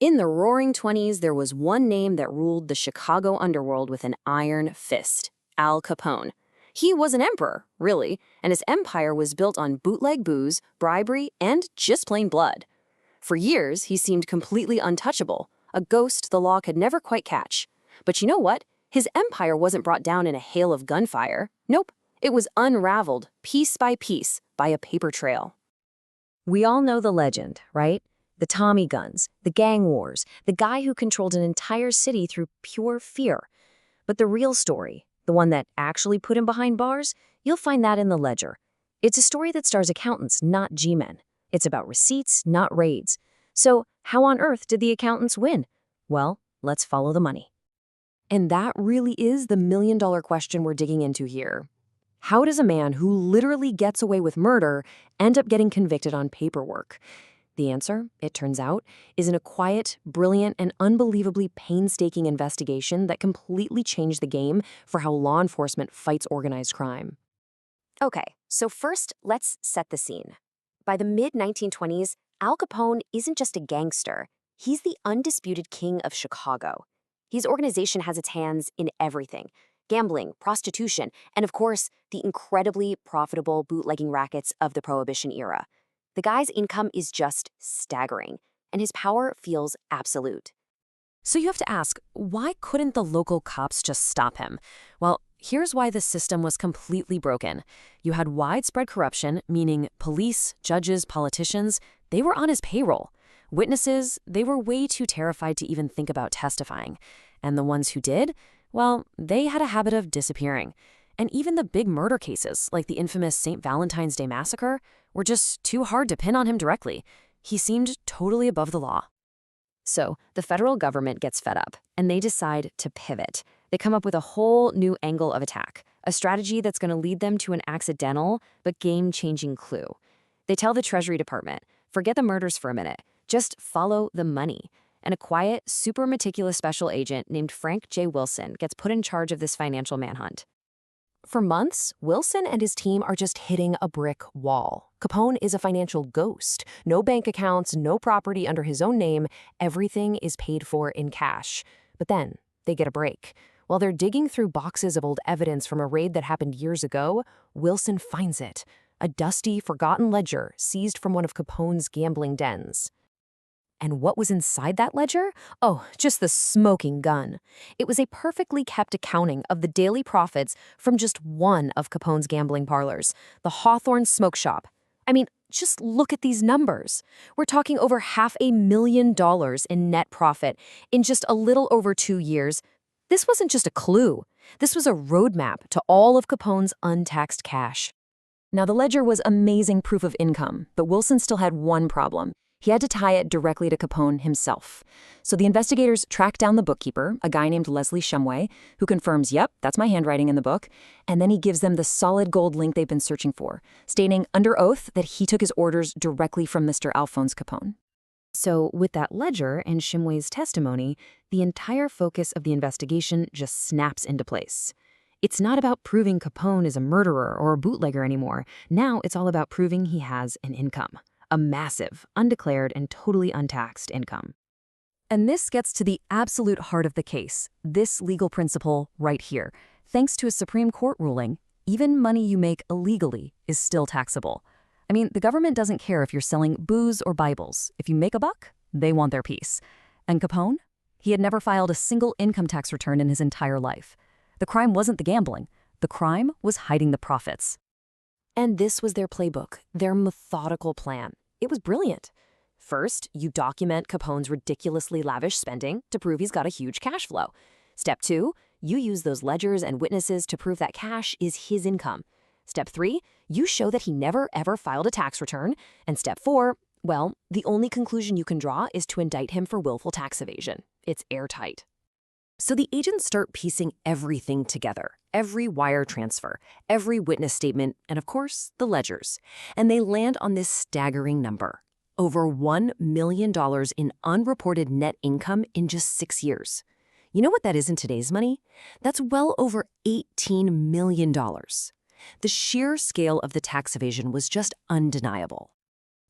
In the Roaring Twenties, there was one name that ruled the Chicago underworld with an iron fist: Al Capone. He was an emperor, really, and his empire was built on bootleg booze, bribery, and just plain blood. For years, he seemed completely untouchable, a ghost the law could never quite catch. But you know what? His empire wasn't brought down in a hail of gunfire. Nope, it was unraveled, piece by piece, by a paper trail. We all know the legend, right? The Tommy guns, the gang wars, the guy who controlled an entire city through pure fear. But the real story, the one that actually put him behind bars, you'll find that in the ledger. It's a story that stars accountants, not G-men. It's about receipts, not raids. So how on earth did the accountants win? Well, let's follow the money. And that really is the million-dollar question we're digging into here. How does a man who literally gets away with murder end up getting convicted on paperwork? The answer, it turns out, is in a quiet, brilliant, and unbelievably painstaking investigation that completely changed the game for how law enforcement fights organized crime. Okay, so first, let's set the scene. By the mid-1920s, Al Capone isn't just a gangster. He's the undisputed king of Chicago. His organization has its hands in everything: gambling, prostitution, and of course, the incredibly profitable bootlegging rackets of the Prohibition era. The guy's income is just staggering, and his power feels absolute. So you have to ask, why couldn't the local cops just stop him? Well, here's why the system was completely broken. You had widespread corruption, meaning police, judges, politicians, they were on his payroll. Witnesses, they were way too terrified to even think about testifying. And the ones who did, well, they had a habit of disappearing. And even the big murder cases, like the infamous St. Valentine's Day massacre, were just too hard to pin on him directly. He seemed totally above the law. So the federal government gets fed up, and they decide to pivot. They come up with a whole new angle of attack, a strategy that's going to lead them to an accidental but game-changing clue. They tell the Treasury Department, forget the murders for a minute, just follow the money. And a quiet, super meticulous special agent named Frank J. Wilson gets put in charge of this financial manhunt. For months, Wilson and his team are just hitting a brick wall. Capone is a financial ghost. No bank accounts, no property under his own name. Everything is paid for in cash. But then, they get a break. While they're digging through boxes of old evidence from a raid that happened years ago, Wilson finds it. A dusty, forgotten ledger seized from one of Capone's gambling dens. And what was inside that ledger? Oh, just the smoking gun. It was a perfectly kept accounting of the daily profits from just one of Capone's gambling parlors, the Hawthorne Smoke Shop. I mean, just look at these numbers. We're talking over $500,000 in net profit in just a little over 2 years. This wasn't just a clue. This was a roadmap to all of Capone's untaxed cash. Now, the ledger was amazing proof of income, but Wilson still had one problem. He had to tie it directly to Capone himself. So the investigators track down the bookkeeper, a guy named Leslie Shumway, who confirms, yep, that's my handwriting in the book, and then he gives them the solid gold link they've been searching for, stating under oath that he took his orders directly from Mr. Alphonse Capone. So with that ledger and Shumway's testimony, the entire focus of the investigation just snaps into place. It's not about proving Capone is a murderer or a bootlegger anymore. Now it's all about proving he has an income. A massive, undeclared, and totally untaxed income. And this gets to the absolute heart of the case, this legal principle right here. Thanks to a Supreme Court ruling, even money you make illegally is still taxable. I mean, the government doesn't care if you're selling booze or Bibles. If you make a buck, they want their piece. And Capone? He had never filed a single income tax return in his entire life. The crime wasn't the gambling. The crime was hiding the profits. And this was their playbook, their methodical plan. It was brilliant. First, you document Capone's ridiculously lavish spending to prove he's got a huge cash flow. Step 2, you use those ledgers and witnesses to prove that cash is his income. Step 3, you show that he never ever filed a tax return. And step 4, well, the only conclusion you can draw is to indict him for willful tax evasion. It's airtight. So the agents start piecing everything together, every wire transfer, every witness statement, and of course, the ledgers. And they land on this staggering number: over $1 million in unreported net income in just 6 years. You know what that is in today's money? That's well over $18 million. The sheer scale of the tax evasion was just undeniable.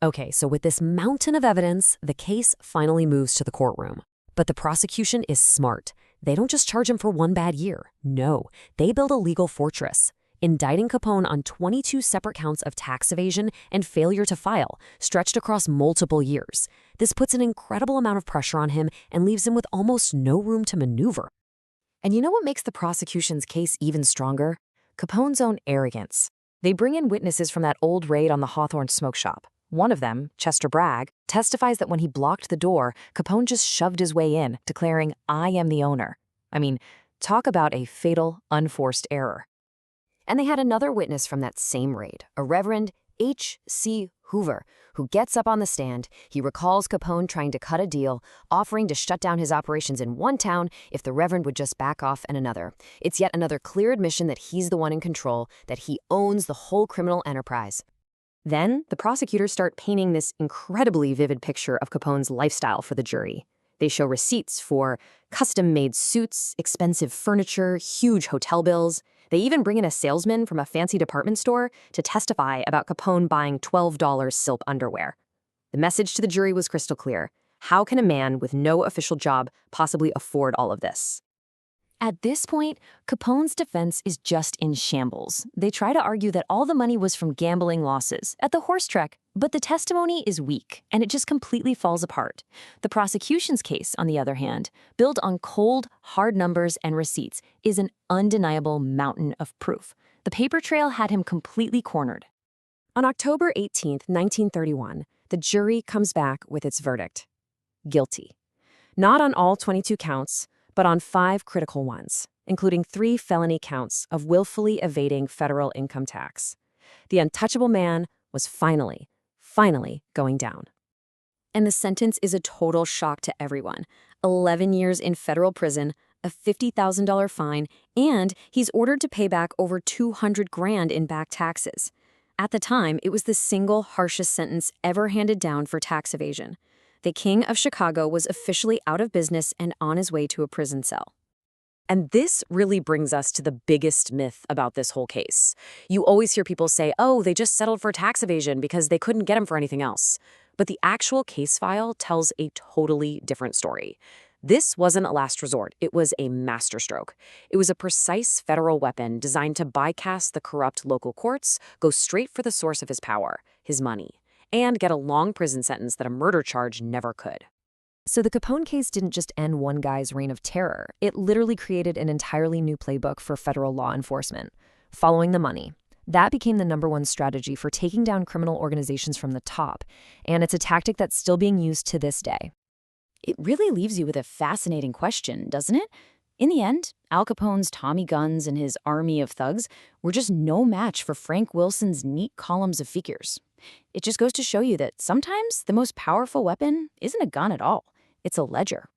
Okay, so with this mountain of evidence, the case finally moves to the courtroom. But the prosecution is smart. They don't just charge him for one bad year. No, they build a legal fortress, indicting Capone on 22 separate counts of tax evasion and failure to file, stretched across multiple years. This puts an incredible amount of pressure on him and leaves him with almost no room to maneuver. And you know what makes the prosecution's case even stronger? Capone's own arrogance. They bring in witnesses from that old raid on the Hawthorne smoke shop. One of them, Chester Bragg, testifies that when he blocked the door, Capone just shoved his way in, declaring, "I am the owner." I mean, talk about a fatal, unforced error. And they had another witness from that same raid, a Reverend H.C. Hoover, who gets up on the stand. He recalls Capone trying to cut a deal, offering to shut down his operations in one town if the Reverend would just back off in another. It's yet another clear admission that he's the one in control, that he owns the whole criminal enterprise. Then, the prosecutors start painting this incredibly vivid picture of Capone's lifestyle for the jury. They show receipts for custom-made suits, expensive furniture, huge hotel bills. They even bring in a salesman from a fancy department store to testify about Capone buying $12 silk underwear. The message to the jury was crystal clear. How can a man with no official job possibly afford all of this? At this point, Capone's defense is just in shambles. They try to argue that all the money was from gambling losses at the horse track, but the testimony is weak, and it just completely falls apart. The prosecution's case, on the other hand, built on cold, hard numbers and receipts, is an undeniable mountain of proof. The paper trail had him completely cornered. On October 18, 1931, the jury comes back with its verdict. Guilty. Not on all 22 counts, but on 5 critical ones, including 3 felony counts of willfully evading federal income tax. The untouchable man was finally going down. And the sentence is a total shock to everyone. 11 years in federal prison, a $50,000 fine, and he's ordered to pay back over $200,000 in back taxes. At the time, it was the single harshest sentence ever handed down for tax evasion. The King of Chicago was officially out of business and on his way to a prison cell. And this really brings us to the biggest myth about this whole case. You always hear people say, oh, they just settled for tax evasion because they couldn't get him for anything else. But the actual case file tells a totally different story. This wasn't a last resort. It was a masterstroke. It was a precise federal weapon designed to bypass the corrupt local courts, go straight for the source of his power, his money, and get a long prison sentence that a murder charge never could. So the Capone case didn't just end one guy's reign of terror. It literally created an entirely new playbook for federal law enforcement. Following the money. That became the #1 strategy for taking down criminal organizations from the top, and it's a tactic that's still being used to this day. It really leaves you with a fascinating question, doesn't it? In the end, Al Capone's Tommy guns and his army of thugs were just no match for Frank Wilson's neat columns of figures. It just goes to show you that sometimes the most powerful weapon isn't a gun at all. It's a ledger.